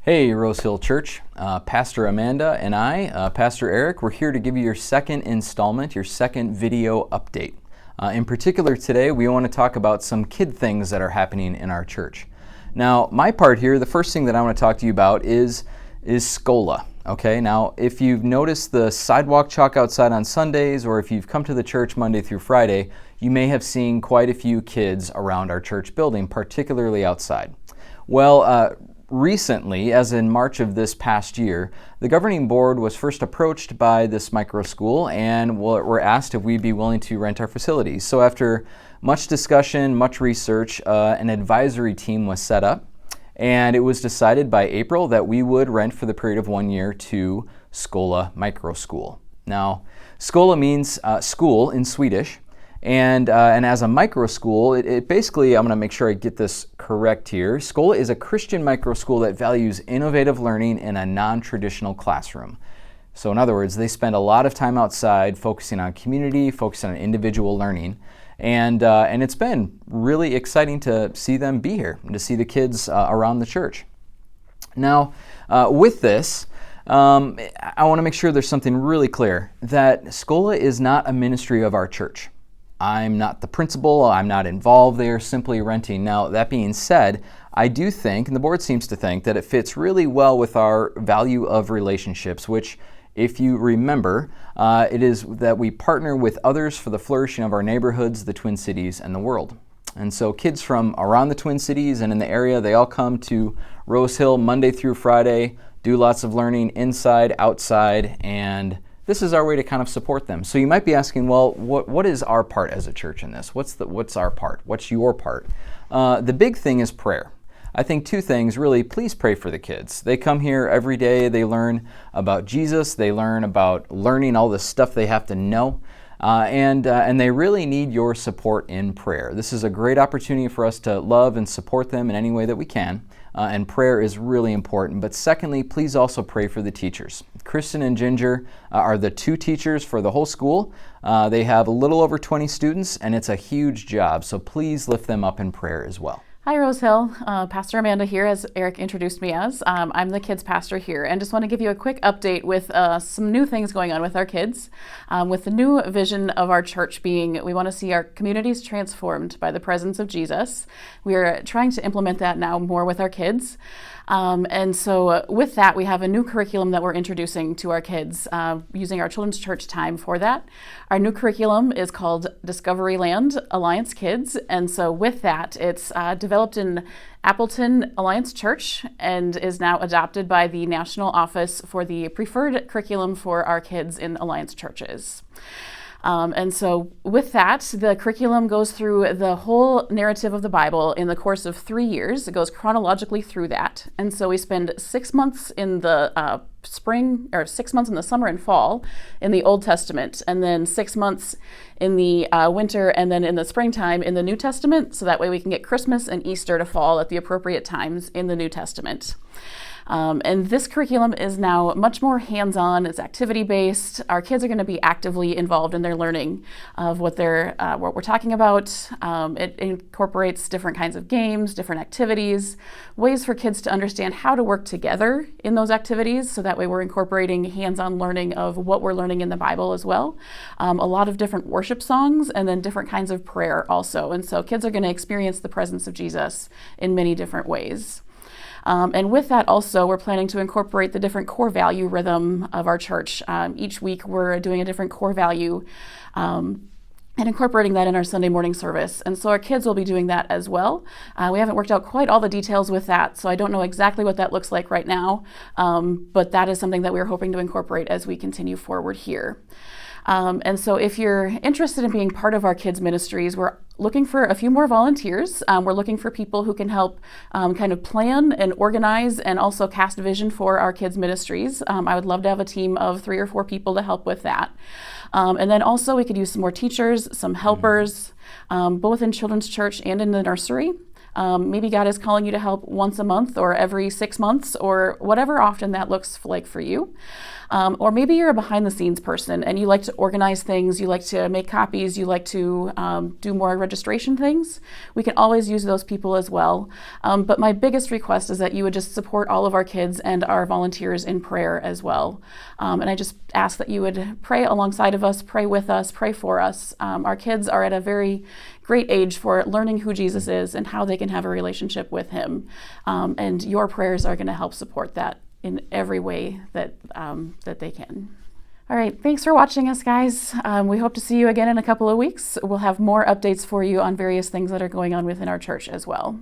Hey, Rose Hill Church. Pastor Amanda and I, Pastor Eric, we're here to give you your second installment, your second video update. In particular today, we want to talk about some kid things that are happening in our church. Now, my part here, the first thing that I want to talk to you about is Scola. Okay, now if you've noticed the sidewalk chalk outside on Sundays, or if you've come to the church Monday through Friday, you may have seen quite a few kids around our church building, particularly outside. Well, recently, as in March of this past year, the governing board was first approached by this micro school and were asked if we'd be willing to rent our facilities. So after much discussion, much research, an advisory team was set up, and it was decided by April that we would rent for the period of 1 year to Scola Micro School. Now, Scola means school in Swedish. And as a micro school, it basically, I'm going to make sure I get this correct here. Scola is a Christian micro school that values innovative learning in a non-traditional classroom. So in other words, they spend a lot of time outside focusing on community, focusing on individual learning. And it's been really exciting to see them be here and to see the kids around the church. Now, with this, I want to make sure there's something really clear, that Scola is not a ministry of our church. I'm not the principal, I'm not involved there, simply renting. Now, that being said, I do think, and the board seems to think, that it fits really well with our value of relationships, which, if you remember, it is that we partner with others for the flourishing of our neighborhoods, the Twin Cities, and the world. And so kids from around the Twin Cities and in the area, they all come to Rose Hill Monday through Friday, do lots of learning inside, outside, and this is our way to kind of support them. So you might be asking, well, what is our part as a church in this? What's our part? What's your part? The big thing is prayer. I think two things, really. Please pray for the kids. They come here every day. They learn about Jesus. They learn about learning all the stuff they have to know. And they really need your support in prayer. This is a great opportunity for us to love and support them in any way that we can. And prayer is really important. But secondly, please also pray for the teachers. Kristen and Ginger are the two teachers for the whole school. They have a little over 20 students, and it's a huge job. So please lift them up in prayer as well. Hi, Rose Hill. Pastor Amanda here, as Eric introduced me as. I'm the kids pastor here, and just want to give you a quick update with some new things going on with our kids. With the new vision of our church being, we want to see our communities transformed by the presence of Jesus. We are trying to implement that now more with our kids. And so with that, we have a new curriculum that we're introducing to our kids using our children's church time for that. Our new curriculum is called Discoveryland Alliance Kids. And so with that, it's developed in Appleton Alliance Church and is now adopted by the National Office for the Preferred Curriculum for our kids in Alliance churches. And so with that, the curriculum goes through the whole narrative of the Bible in the course of 3 years. It goes chronologically through that. And so we spend 6 months in the spring, or 6 months in the summer and fall in the Old Testament, and then 6 months in the winter, and then in the springtime in the New Testament. So that way we can get Christmas and Easter to fall at the appropriate times in the New Testament. And this curriculum is now much more hands-on. It's activity-based. Our kids are going to be actively involved in their learning of what we're talking about. It incorporates different kinds of games, different activities, ways for kids to understand how to work together in those activities. So that way we're incorporating hands-on learning of what we're learning in the Bible as well. A lot of different worship songs, and then different kinds of prayer also. And so kids are going to experience the presence of Jesus in many different ways. And with that also, we're planning to incorporate the different core value rhythm of our church. Each week we're doing a different core value and incorporating that in our Sunday morning service. And so our kids will be doing that as well. We haven't worked out quite all the details with that, so I don't know exactly what that looks like right now, but that is something that we're hoping to incorporate as we continue forward here. And so if you're interested in being part of our kids' ministries, we're looking for a few more volunteers. We're looking for people who can help kind of plan and organize and also cast vision for our kids' ministries. I would love to have a team of 3 or 4 people to help with that. And then also we could use some more teachers, some helpers, both in children's church and in the nursery. Maybe God is calling you to help once a month or every 6 months or whatever often that looks like for you. Or maybe you're a behind the scenes person and you like to organize things, you like to make copies, you like to do more registration things. We can always use those people as well. But my biggest request is that you would just support all of our kids and our volunteers in prayer as well. And I just ask that you would pray alongside of us, pray with us, pray for us. Our kids are at a very great age for learning who Jesus is and how they can have a relationship with him. And your prayers are going to help support that in every way that they can. All right, thanks for watching us, guys. We hope to see you again in a couple of weeks. We'll have more updates for you on various things that are going on within our church as well.